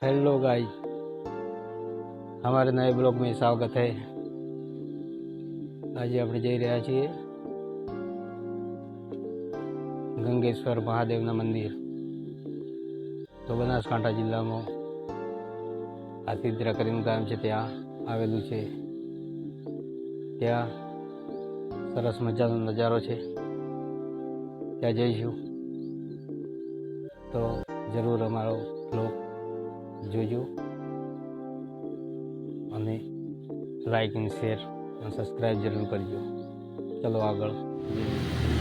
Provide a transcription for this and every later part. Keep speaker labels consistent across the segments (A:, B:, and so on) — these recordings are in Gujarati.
A: हेलो गाइस, हमारे नए ब्लॉग में स्वागत है। आज આપણે જઈ રહ્યા છીએ ગંગેશ્વર મહાદેવના મંદિર। તો બનાસકાંઠા જિલ્લામાં આતિદ્રા કરીને ગામ છે, ત્યાં આવેલું છે। ત્યાં સરસ મજાનો નજારો છે, ત્યાં જઈશું। તો જરૂર અમારો બ્લોગ જોજો અને લાઈક અને શેર અને સબસ્ક્રાઈબ જરૂર કરજો। ચલો આગળ।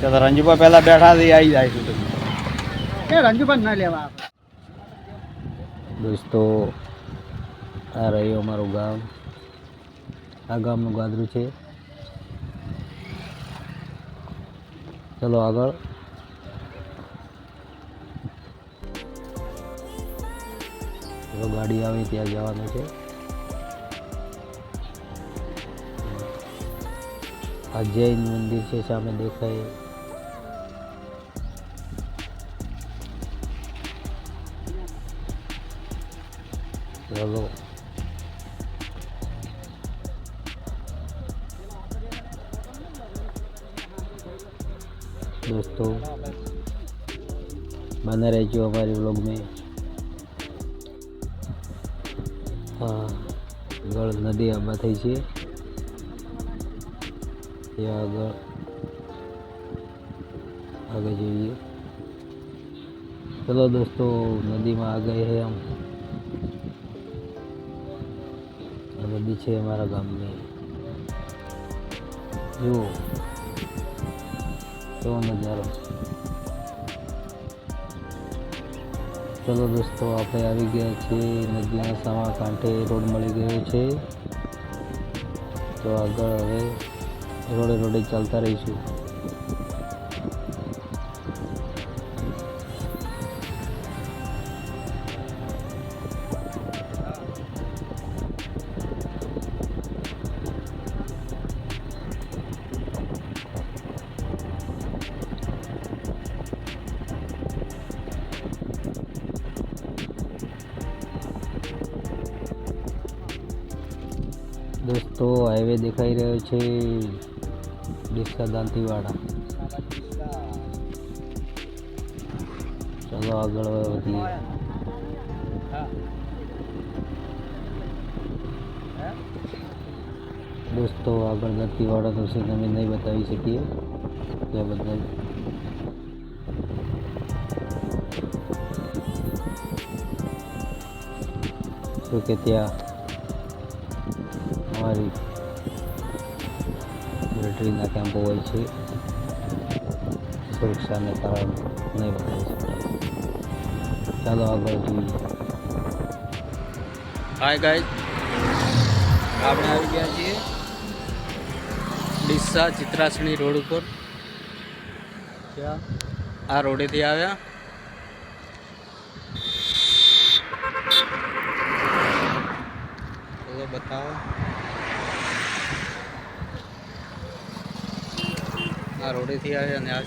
A: ચલો રંજુભા પહેલા બેઠા થી આવી જાય છે તમે રંજુભા ના લેવા દોસ્તો। આ રહ્યું અમારું ગામ, આ ગામનું ગાદરું છે। ચલો આગળ। તો ગાડી આવે ત્યાં જવાનું છે। આ જૈન મંદિર છે, સામે દેખાય। ચલો दोस्तों, बने रहिए हमारे व्लॉग में। આગળ નદી આંબા થઈ છે, ત્યાં આગળ જોઈએ। चलो दोस्तों, नदी में आ गए हैं हम। नदी है हमारा गांव में, जो तो नजारो। चलो दोस्तों, આપણે આવી ગયા છે નદીના સામા કાંઠે। રોડ મળી ગયો છે, તો આગળ હવે રોડે ચાલતા રહીશું। दोस्तों, हाईवे देखाई રહ્યો છે, ડીસા દાંતીવાડા। चलो આગળ વધીએ। दोस्तों, આગળ દાંતીવાડા તો છે, અમે નહીં બતાવી શકીએ તે બદલ। શું કે ત્યાં हमारी मिलिट्रीना कैंपो હોય છે, સુરક્ષાને કારણે નહીં બતાવી શકતા। ચાલો આગળ જોઈએ। હાય ગાઈસ, આપણે આવી ગયા છીએ ડીસા ચિત્રાસણી રોડ ઉપર। ત્યાં આ રોડેથી આવ્યા। ચલો બતાવો। આ રોડેથી આવ્યા અને આ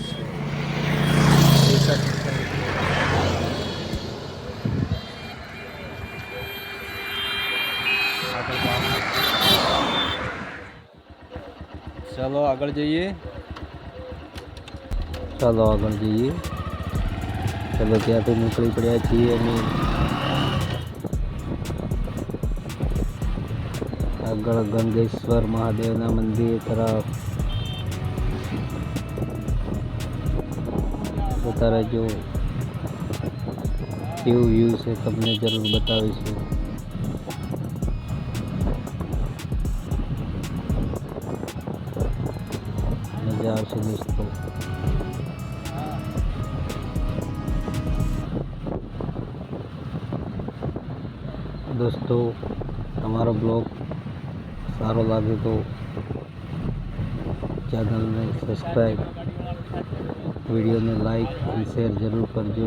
A: चलो આગળ જઈએ। ચાલો આગળ જઈએ। ચલો ત્યાંથી નીકળી પડ્યા છીએ અમે। આગળ ગંગેશ્વર મહાદેવના મંદિર તરફ જતા રહેજો। કેવું વ્યૂ છે તમને જરૂર બતાવીશું। મજા આવશે દોસ્તો। दोस्तों, हमारा ब्लॉग सारो लगे तो चैनल में सब्सक्राइब, वीडियो ने लाइक और शेयर जरूर करजो।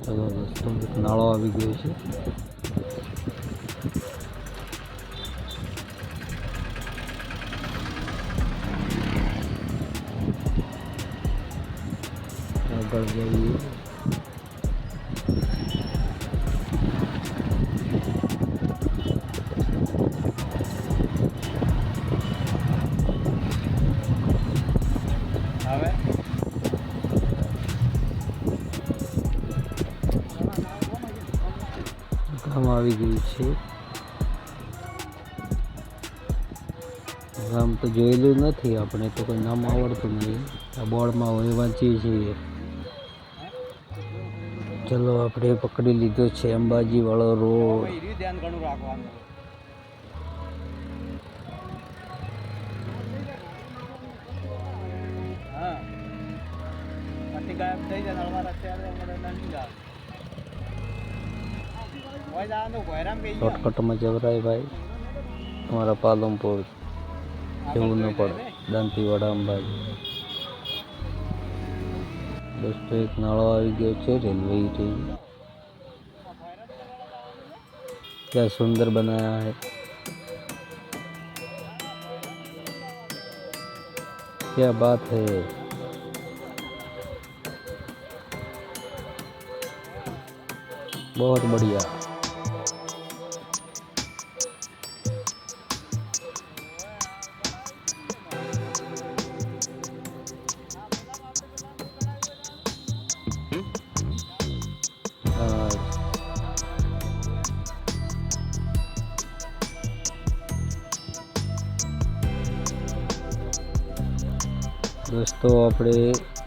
A: चलो दोस्तों, नाळो આવી ગયો છે। આગળ જઈએ. ગામ આવી ગયું છે. ગામ તો જોયેલું નથી આપણે, તો કોઈ નામ આવડતું નહીં. આ બોર્ડમાં હોય વાંચીએ છીએ. ચલો આપણે પકડી લીધો છે અંબાજી વાળો રોડ. ધ્યાન ઘણું રાખવાનું. હા પછી ગાયબ થઈ જાય નળવાળા અત્યારે નહીં જાય. શોર્ટકટમાં જવરાય ભાઈ. તમારા પાલનપુર જવું ન પડે. દાંતીવાડા અંબાજી. दोस्तों एक नाला आ गया है रेलवे ट्रेन. क्या सुंदर बनाया है. क्या बात है. बहुत बढ़िया. दोस्तों આપણે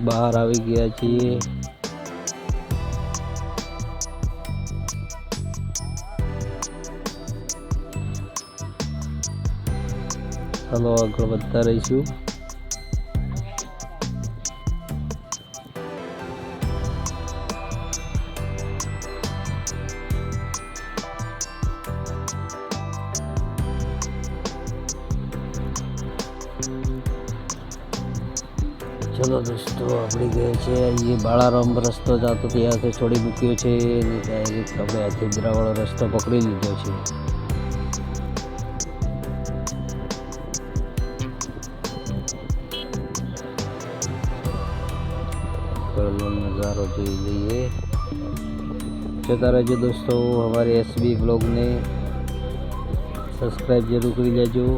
A: બહાર આવી ગયા છીએ. ચાલો આગળ વધતા રહીશું. चलो दोस्तों अपनी गए छे ये बाळाराम रस्तो जातो ત્યાં से छोड़ी મૂક્યો છે અને ડાયરેક્ટ આપણે આ છિદ્રાવાળો રસ્તો પકડી લીધો છે. कलर नज़ारो જોઈ લઈએ. જોતા રહેજો दोस्तों. हमारे एसबी ब्लॉग ने सब्सक्राइब जरूर કરી લેજો.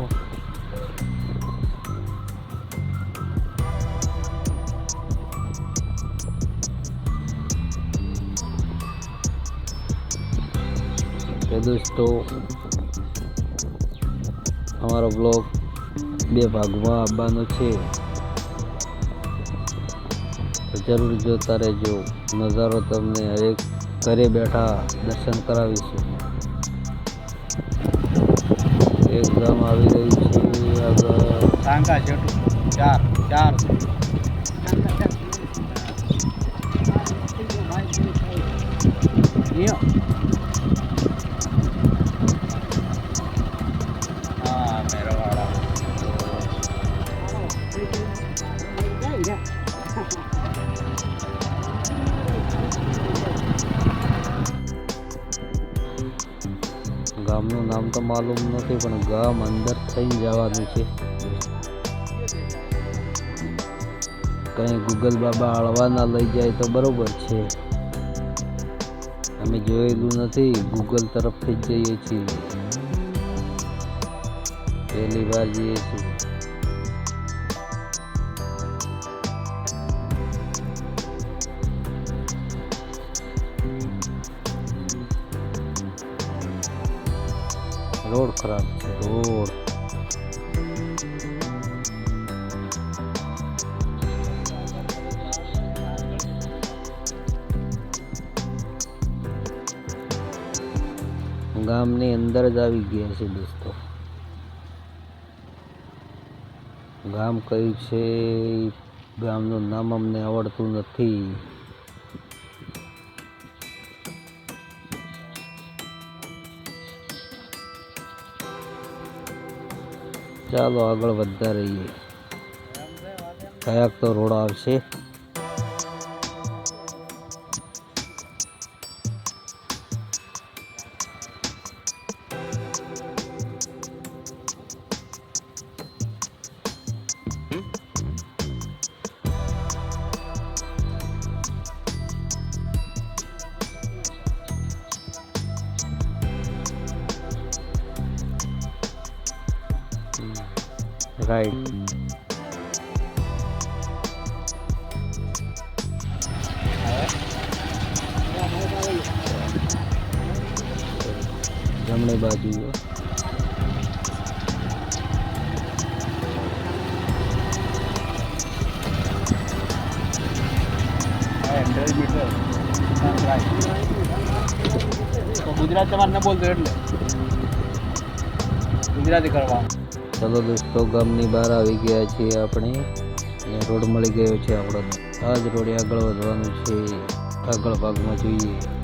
A: दोस्तों हमारा ब्लॉग બે ભાગમાં આવવાનો છે તો જરૂર જોતા રહેજો. નજારો તમને હરેક ઘરે બેઠા દર્શન કરાવીશું. એક ગામ આવી રહ્યું છે આગળ. ટાંકા જેટલું 4 ગામનું નામ તો માલુમ નથી પણ ગામ અંદર થઈને જવાનું છે. કંઈ ગૂગલ બાબા હળવા ના લઈ જાય તો બરોબર છે. અમે જોયેલું નથી. ગૂગલ તરફથી જ જઈએ છીએ. પહેલી વાર જઈએ છીએ. रोड खराब है. रोड ગામની અંદર જ આવી ગયા છે દોસ્તો. ગામ કયું છે ગામનું નામ અમને આવડતું નથી. ચાલો આગળ વધતા રહીએ. કયાક તો રોડ આવશે. રાઈટ. જમણી બાજુ 100 મીટર. ગુજરાત તમારે ન બોલતો એટલે ગુજરાતી કરવાનું. ચલો દોસ્તો, ગામની બહાર આવી ગયા છીએ આપણે અને રોડ મળી ગયો છે આપણો. આ જ રોડે આગળ વધવાનું છે. આગળ ભાગમાં જોઈએ.